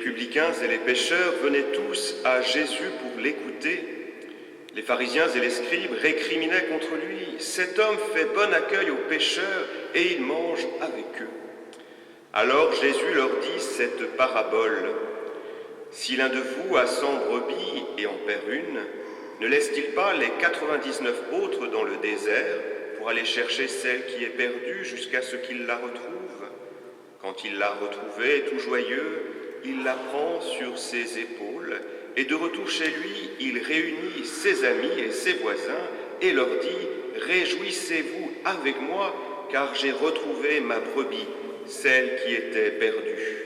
publicains et les pécheurs venaient tous à Jésus pour l'écouter. Les pharisiens et les scribes récriminaient contre lui. « Cet homme fait bon accueil aux pécheurs et il mange avec eux. » Alors Jésus leur dit cette parabole. « Si l'un de vous a 100 brebis et en perd une, ne laisse-t-il pas les 99 autres dans le désert pour aller chercher celle qui est perdue jusqu'à ce qu'il la retrouve? Quand il l'a retrouvée, tout joyeux, il la prend sur ses épaules et de retour chez lui, il réunit ses amis et ses voisins et leur dit « Réjouissez-vous avec moi, car j'ai retrouvé ma brebis, celle qui était perdue. »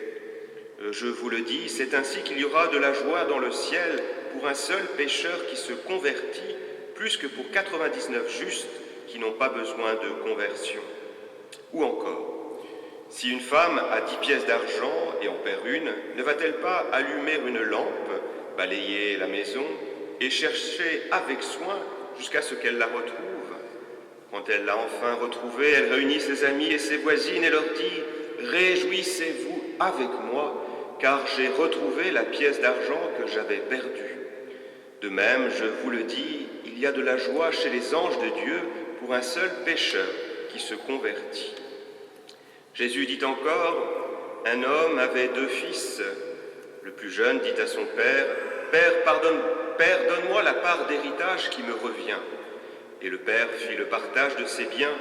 Je vous le dis, c'est ainsi qu'il y aura de la joie dans le ciel pour un seul pécheur qui se convertit, plus que pour 99 justes qui n'ont pas besoin de conversion. Ou encore, si une femme a 10 pièces d'argent et en perd une, ne va-t-elle pas allumer une lampe, balayer la maison et chercher avec soin jusqu'à ce qu'elle la retrouve? Quand elle l'a enfin retrouvée, elle réunit ses amis et ses voisines et leur dit « Réjouissez-vous avec moi, car j'ai retrouvé la pièce d'argent que j'avais perdue. » De même, je vous le dis, il y a de la joie chez les anges de Dieu pour un seul pécheur qui se convertit. Jésus dit encore, un homme avait 2 fils. Le plus jeune dit à son père, « Père, donne-moi la part d'héritage qui me revient. » Et le père fit le partage de ses biens.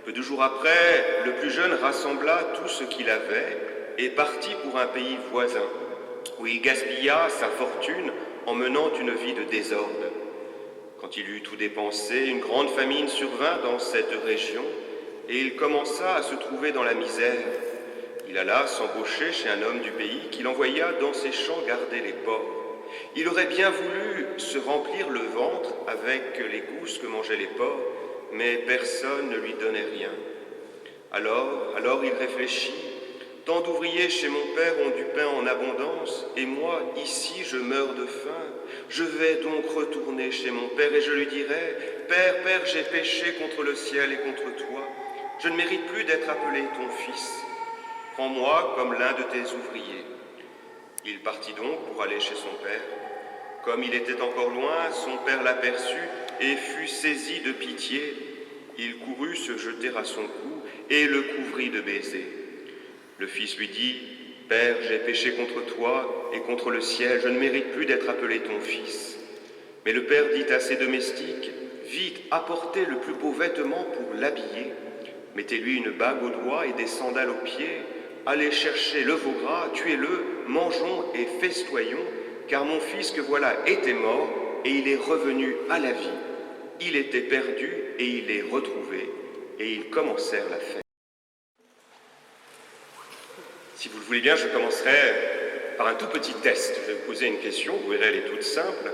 Peu de jours après, le plus jeune rassembla tout ce qu'il avait et partit pour un pays voisin, où il gaspilla sa fortune en menant une vie de désordre. Quand il eut tout dépensé, une grande famine survint dans cette région, et il commença à se trouver dans la misère. Il alla s'embaucher chez un homme du pays qui l'envoya dans ses champs garder les porcs. Il aurait bien voulu se remplir le ventre avec les gousses que mangeaient les porcs, mais personne ne lui donnait rien. Alors il réfléchit, « Tant d'ouvriers chez mon père ont du pain en abondance, et moi, ici, je meurs de faim. Je vais donc retourner chez mon père et je lui dirai, « Père, j'ai péché contre le ciel et contre toi. Je ne mérite plus d'être appelé ton fils. Prends-moi comme l'un de tes ouvriers. » Il partit donc pour aller chez son père. Comme il était encore loin, son père l'aperçut et fut saisi de pitié. Il courut se jeter à son cou et le couvrit de baisers. Le fils lui dit, « Père, j'ai péché contre toi et contre le ciel, je ne mérite plus d'être appelé ton fils. » Mais le père dit à ses domestiques, « Vite, apportez le plus beau vêtement pour l'habiller. Mettez-lui une bague au doigt et des sandales aux pieds. Allez chercher le veau gras, tuez-le, mangeons et festoyons, car mon fils que voilà était mort et il est revenu à la vie. Il était perdu et il est retrouvé. » Et ils commencèrent la fête. Si vous le voulez bien, je commencerai par un tout petit test. Je vais vous poser une question, vous verrez, elle est toute simple.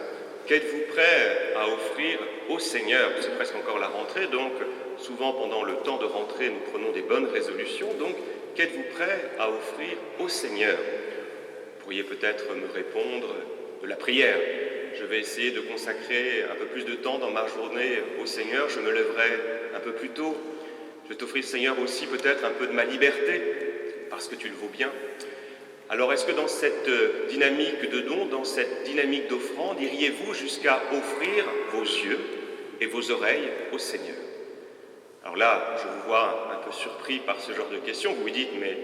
Qu'êtes-vous prêt à offrir au Seigneur? C'est presque encore la rentrée, donc souvent pendant le temps de rentrée, nous prenons des bonnes résolutions. Donc, qu'êtes-vous prêt à offrir au Seigneur? Vous pourriez peut-être me répondre de la prière. Je vais essayer de consacrer un peu plus de temps dans ma journée au Seigneur. Je me lèverai un peu plus tôt. Je vais t'offrir, Seigneur, aussi peut-être un peu de ma liberté, parce que tu le vaux bien. Alors, est-ce que dans cette dynamique de don, dans cette dynamique d'offrande, iriez-vous jusqu'à offrir vos yeux et vos oreilles au Seigneur? Alors là, je vous vois un peu surpris par ce genre de questions. Vous vous dites, mais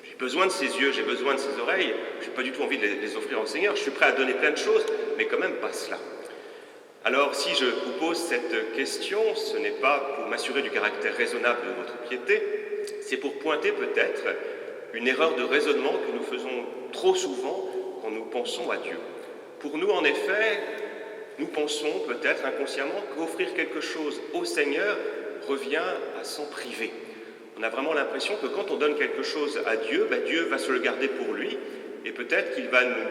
j'ai besoin de ces yeux, j'ai besoin de ces oreilles, je n'ai pas du tout envie de les offrir au Seigneur, je suis prêt à donner plein de choses, mais quand même pas cela. Alors, si je vous pose cette question, ce n'est pas pour m'assurer du caractère raisonnable de votre piété, c'est pour pointer peut-être une erreur de raisonnement que nous faisons trop souvent quand nous pensons à Dieu. Pour nous, en effet, nous pensons peut-être inconsciemment qu'offrir quelque chose au Seigneur revient à s'en priver. On a vraiment l'impression que quand on donne quelque chose à Dieu, Dieu va se le garder pour lui, et peut-être qu'il va nous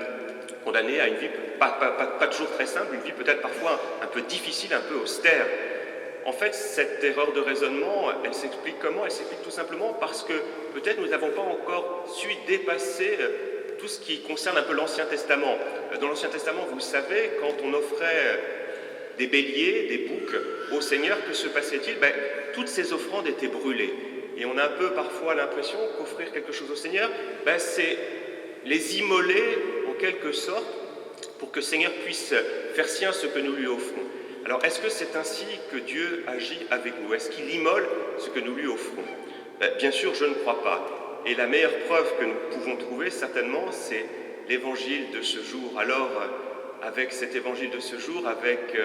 condamner à une vie pas toujours très simple, une vie peut-être parfois un peu difficile, un peu austère. En fait, cette erreur de raisonnement, elle s'explique comment? Elle s'explique tout simplement parce que peut-être nous n'avons pas encore su dépasser tout ce qui concerne un peu l'Ancien Testament. Dans l'Ancien Testament, vous le savez, quand on offrait des béliers, des boucs au Seigneur, que se passait-il? Toutes ces offrandes étaient brûlées. Et on a un peu parfois l'impression qu'offrir quelque chose au Seigneur, c'est les immoler en quelque sorte pour que le Seigneur puisse faire sien ce que nous lui offrons. Alors, est-ce que c'est ainsi que Dieu agit avec nous? Est-ce qu'il immole ce que nous lui offrons? Bien sûr, je ne crois pas. Et la meilleure preuve que nous pouvons trouver, certainement, c'est l'évangile de ce jour. Alors, avec cet évangile de ce jour, avec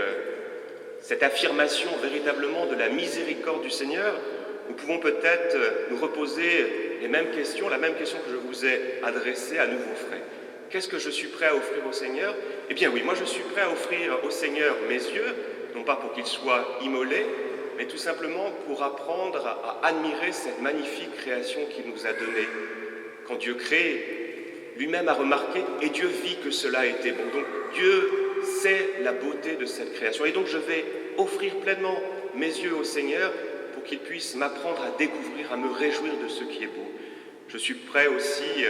cette affirmation véritablement de la miséricorde du Seigneur, nous pouvons peut-être nous reposer les mêmes questions, la même question que je vous ai adressée à nouveau, frères. Qu'est-ce que je suis prêt à offrir au Seigneur? Eh bien oui, moi je suis prêt à offrir au Seigneur mes yeux, non pas pour qu'ils soient immolés, mais tout simplement pour apprendre à admirer cette magnifique création qu'il nous a donnée. Quand Dieu crée, lui-même a remarqué, et Dieu vit que cela était bon. Donc Dieu sait la beauté de cette création. Et donc je vais offrir pleinement mes yeux au Seigneur pour qu'il puisse m'apprendre à découvrir, à me réjouir de ce qui est beau. Je suis prêt aussi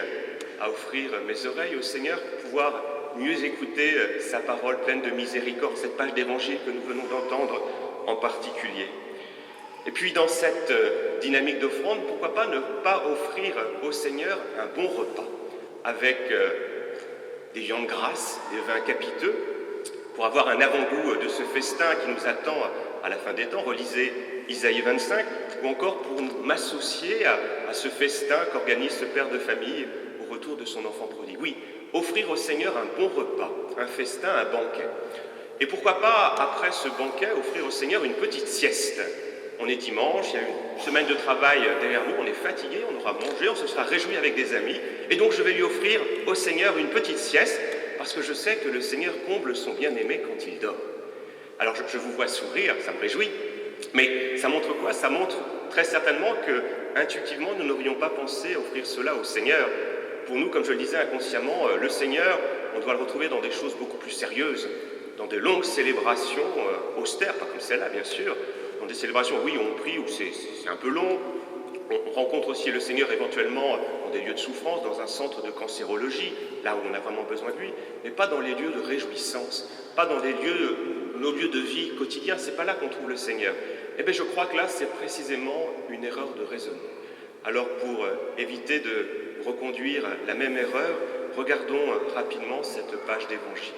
à offrir mes oreilles au Seigneur pour pouvoir mieux écouter sa parole pleine de miséricorde, cette page d'évangile que nous venons d'entendre en particulier. Et puis dans cette dynamique d'offrande, pourquoi pas ne pas offrir au Seigneur un bon repas avec des viandes grasses, des vins capiteux, pour avoir un avant-goût de ce festin qui nous attend à la fin des temps. Relisez Isaïe 25, ou encore pour m'associer à ce festin qu'organise ce père de famille au retour de son enfant prodigue. Oui, offrir au Seigneur un bon repas, un festin, un banquet. Et pourquoi pas, après ce banquet, offrir au Seigneur une petite sieste. On est dimanche, il y a une semaine de travail derrière nous, on est fatigué, on aura mangé, on se sera réjoui avec des amis, et donc je vais lui offrir au Seigneur une petite sieste, parce que je sais que le Seigneur comble son bien-aimé quand il dort. Alors je vous vois sourire, ça me réjouit, mais ça montre quoi? Ça montre très certainement que, intuitivement, nous n'aurions pas pensé offrir cela au Seigneur. Pour nous, comme je le disais inconsciemment, le Seigneur, on doit le retrouver dans des choses beaucoup plus sérieuses, dans de longues célébrations austères, pas comme celle-là bien sûr, dans des célébrations, oui, on prie, où c'est un peu long. On rencontre aussi le Seigneur éventuellement dans des lieux de souffrance, dans un centre de cancérologie, là où on a vraiment besoin de lui, mais pas dans les lieux de réjouissance, pas dans nos lieux de vie quotidiens, c'est pas là qu'on trouve le Seigneur. Eh bien, je crois que là, c'est précisément une erreur de raisonnement. Alors, pour éviter de reconduire la même erreur, regardons rapidement cette page d'évangile.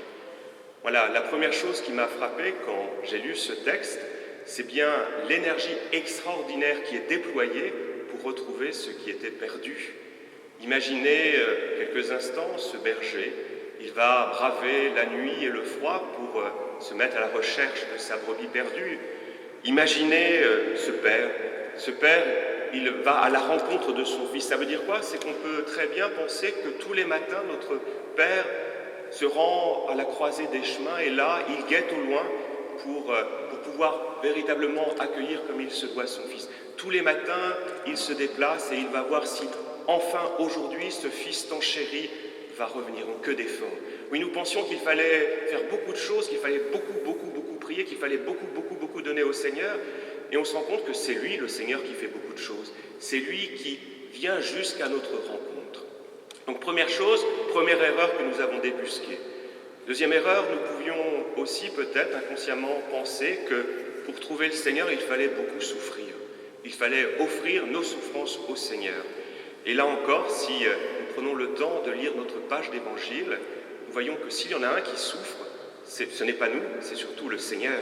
Voilà, la première chose qui m'a frappé quand j'ai lu ce texte, c'est bien l'énergie extraordinaire qui est déployée pour retrouver ce qui était perdu. Imaginez quelques instants ce berger, il va braver la nuit et le froid pour se mettre à la recherche de sa brebis perdue. Imaginez ce père, il va à la rencontre de son fils. Ça veut dire quoi? C'est qu'on peut très bien penser que tous les matins, notre père se rend à la croisée des chemins et là, il guette au loin pour pouvoir véritablement accueillir comme il se doit son fils. Tous les matins, il se déplace et il va voir si enfin aujourd'hui ce fils tant chéri va revenir. Donc que d'efforts. Oui, nous pensions qu'il fallait faire beaucoup de choses, qu'il fallait beaucoup prier, qu'il fallait beaucoup donner au Seigneur. Et on se rend compte que c'est lui, le Seigneur, qui fait beaucoup de choses. C'est lui qui vient jusqu'à notre rencontre. Donc première chose, première erreur que nous avons débusquée. Deuxième erreur, nous pouvions aussi peut-être inconsciemment penser que pour trouver le Seigneur, il fallait beaucoup souffrir. Il fallait offrir nos souffrances au Seigneur. Et là encore, si nous prenons le temps de lire notre page d'évangile, nous voyons que s'il y en a un qui souffre, ce n'est pas nous, c'est surtout le Seigneur.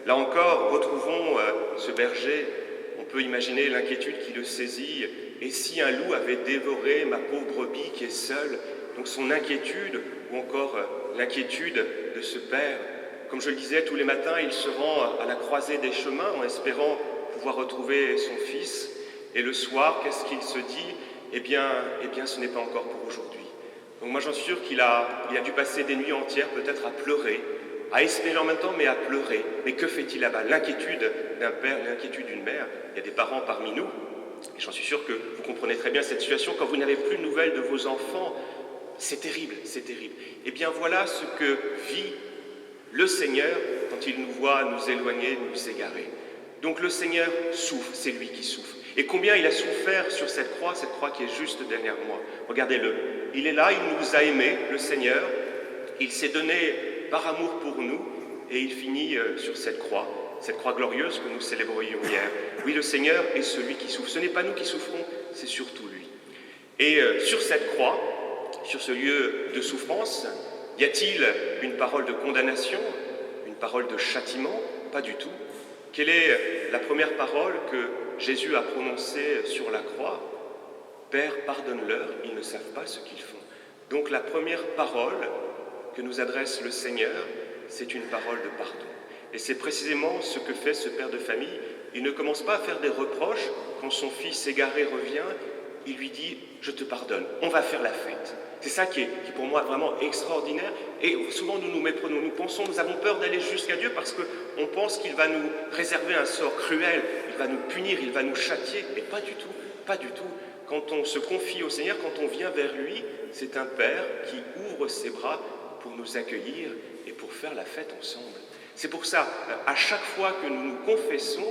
Là encore, retrouvons ce berger. On peut imaginer l'inquiétude qui le saisit. Et si un loup avait dévoré ma pauvre brebis qui est seule? Donc son inquiétude, ou encore l'inquiétude de ce père. Comme je le disais, tous les matins, il se rend à la croisée des chemins en espérant pouvoir retrouver son fils. Et le soir, qu'est-ce qu'il se dit? Eh bien, ce n'est pas encore pour aujourd'hui. Donc moi, j'en suis sûr qu'il a dû passer des nuits entières peut-être à pleurer, à espérer en même temps, mais à pleurer. Mais que fait-il là-bas? L'inquiétude d'un père, l'inquiétude d'une mère. Il y a des parents parmi nous, et j'en suis sûr que vous comprenez très bien cette situation. Quand vous n'avez plus de nouvelles de vos enfants, c'est terrible, c'est terrible. Eh bien voilà ce que vit le Seigneur quand il nous voit nous éloigner, nous égarer. Donc le Seigneur souffre, c'est lui qui souffre. Et combien il a souffert sur cette croix qui est juste derrière moi. Regardez-le, il est là, il nous a aimés, le Seigneur, il s'est donné par amour pour nous, et il finit sur cette croix glorieuse que nous célébrions hier. Oui, le Seigneur est celui qui souffre. Ce n'est pas nous qui souffrons, c'est surtout lui. Et sur cette croix, sur ce lieu de souffrance? Y a-t-il une parole de condamnation, une parole de châtiment? Pas du tout. Quelle est la première parole que Jésus a prononcée sur la croix? Père, pardonne-leur, ils ne savent pas ce qu'ils font. Donc la première parole que nous adresse le Seigneur, c'est une parole de pardon. Et c'est précisément ce que fait ce père de famille. Il ne commence pas à faire des reproches. Quand son fils égaré revient, il lui dit « Je te pardonne, on va faire la fête ». C'est ça qui est pour moi vraiment extraordinaire. Et souvent nous nous méprenons, nous pensons, nous avons peur d'aller jusqu'à Dieu parce qu'on pense qu'il va nous réserver un sort cruel, il va nous punir, il va nous châtier. Mais pas du tout, pas du tout. Quand on se confie au Seigneur, quand on vient vers lui, c'est un Père qui ouvre ses bras pour nous accueillir et pour faire la fête ensemble. C'est pour ça, à chaque fois que nous nous confessons,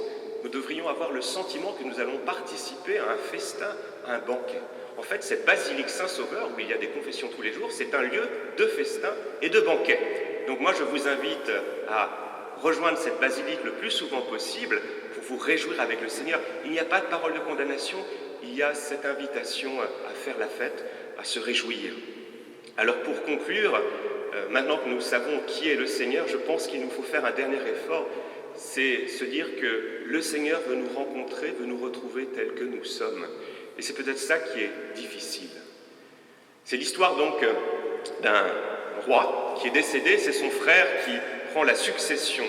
nous devrions avoir le sentiment que nous allons participer à un festin, à un banquet. En fait, cette basilique Saint-Sauveur, où il y a des confessions tous les jours, c'est un lieu de festin et de banquet. Donc moi, je vous invite à rejoindre cette basilique le plus souvent possible pour vous réjouir avec le Seigneur. Il n'y a pas de parole de condamnation, il y a cette invitation à faire la fête, à se réjouir. Alors pour conclure, maintenant que nous savons qui est le Seigneur, je pense qu'il nous faut faire un dernier effort, c'est se dire que le Seigneur veut nous rencontrer, veut nous retrouver tels que nous sommes. Et c'est peut-être ça qui est difficile. C'est l'histoire donc d'un roi qui est décédé, c'est son frère qui prend la succession.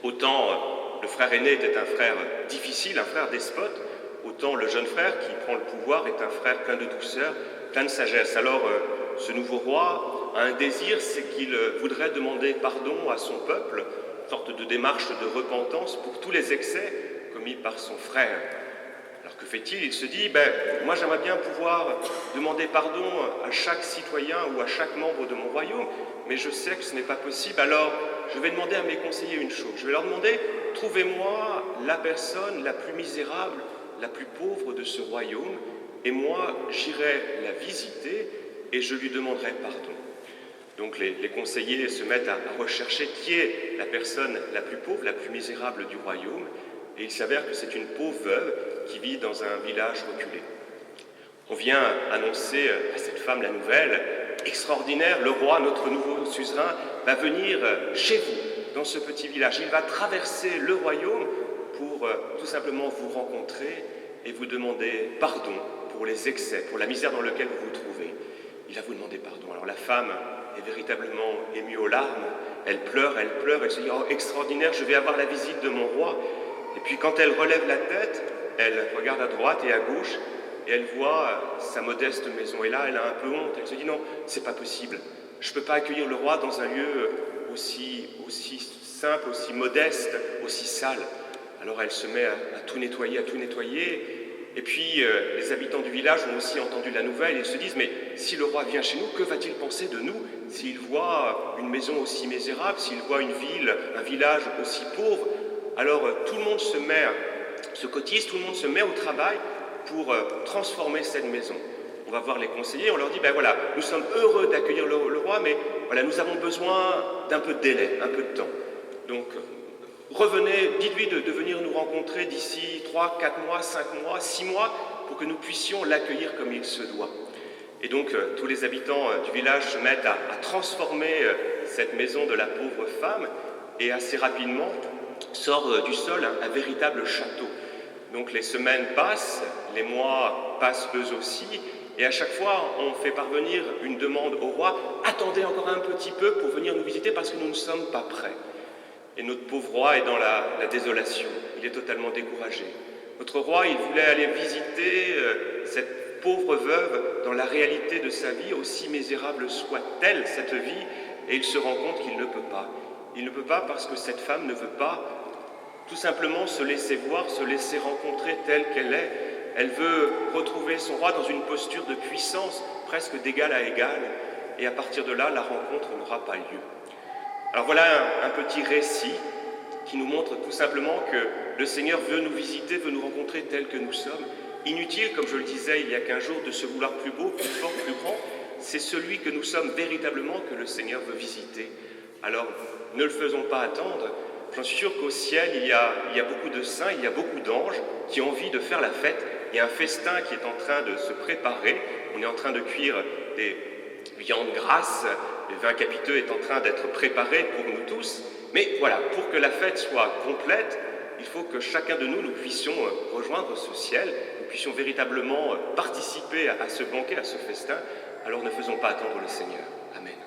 Autant le frère aîné était un frère difficile, un frère despote, autant le jeune frère qui prend le pouvoir est un frère plein de douceur, plein de sagesse. Alors ce nouveau roi a un désir, c'est qu'il voudrait demander pardon à son peuple, une sorte de démarche de repentance pour tous les excès commis par son frère. Alors que fait-il? Il se dit, moi j'aimerais bien pouvoir demander pardon à chaque citoyen ou à chaque membre de mon royaume, mais je sais que ce n'est pas possible, alors je vais demander à mes conseillers une chose. Je vais leur demander, trouvez-moi la personne la plus misérable, la plus pauvre de ce royaume, et moi j'irai la visiter et je lui demanderai pardon. Donc les conseillers se mettent à rechercher qui est la personne la plus pauvre, la plus misérable du royaume, et il s'avère que c'est une pauvre veuve qui vit dans un village reculé. On vient annoncer à cette femme la nouvelle extraordinaire, le roi, notre nouveau suzerain, va venir chez vous, dans ce petit village. Il va traverser le royaume pour tout simplement vous rencontrer et vous demander pardon pour les excès, pour la misère dans laquelle vous vous trouvez. Il va vous demander pardon. Alors la femme est véritablement émue aux larmes, elle pleure, elle se dit « Oh, extraordinaire, je vais avoir la visite de mon roi ». Et puis quand elle relève la tête, elle regarde à droite et à gauche, et elle voit sa modeste maison. Et là, elle a un peu honte, elle se dit « Non, c'est pas possible, je ne peux pas accueillir le roi dans un lieu aussi simple, aussi modeste, aussi sale ». Alors elle se met à tout nettoyer, et puis les habitants du village ont aussi entendu la nouvelle, et ils se disent « Mais si le roi vient chez nous, que va-t-il penser de nous s'il voit une maison aussi misérable, s'il voit une ville, un village aussi pauvre ?» Alors tout le monde se cotise, tout le monde se met au travail pour transformer cette maison. On va voir les conseillers, on leur dit, voilà, nous sommes heureux d'accueillir le roi, mais voilà, nous avons besoin d'un peu de délai, un peu de temps. Donc revenez, dites-lui de venir nous rencontrer d'ici 3, 4 mois, 5 mois, 6 mois, pour que nous puissions l'accueillir comme il se doit. Et donc tous les habitants du village se mettent à transformer cette maison de la pauvre femme, et assez rapidement sort du sol un véritable château. Donc les semaines passent, les mois passent eux aussi, et à chaque fois on fait parvenir une demande au roi, attendez encore un petit peu pour venir nous visiter parce que nous ne sommes pas prêts. Et notre pauvre roi est dans la désolation, il est totalement découragé. Notre roi, il voulait aller visiter cette pauvre veuve dans la réalité de sa vie, aussi misérable soit-elle cette vie, et il se rend compte qu'il ne peut pas. Il ne peut pas parce que cette femme ne veut pas tout simplement se laisser voir, se laisser rencontrer telle qu'elle est. Elle veut retrouver son roi dans une posture de puissance presque d'égal à égal, et à partir de là, la rencontre n'aura pas lieu. Alors voilà un petit récit qui nous montre tout simplement que le Seigneur veut nous visiter, veut nous rencontrer tels que nous sommes. Inutile, comme je le disais il y a 15 jours, de se vouloir plus beau, plus fort, plus grand. C'est celui que nous sommes véritablement que le Seigneur veut visiter. Alors, ne le faisons pas attendre. J'en suis sûr qu'au ciel, il y a beaucoup de saints, il y a beaucoup d'anges qui ont envie de faire la fête. Il y a un festin qui est en train de se préparer. On est en train de cuire des viande grasse, le vin capiteux est en train d'être préparé pour nous tous. Mais voilà, pour que la fête soit complète, il faut que chacun de nous, nous puissions rejoindre ce ciel, nous puissions véritablement participer à ce banquet, à ce festin. Alors ne faisons pas attendre le Seigneur. Amen.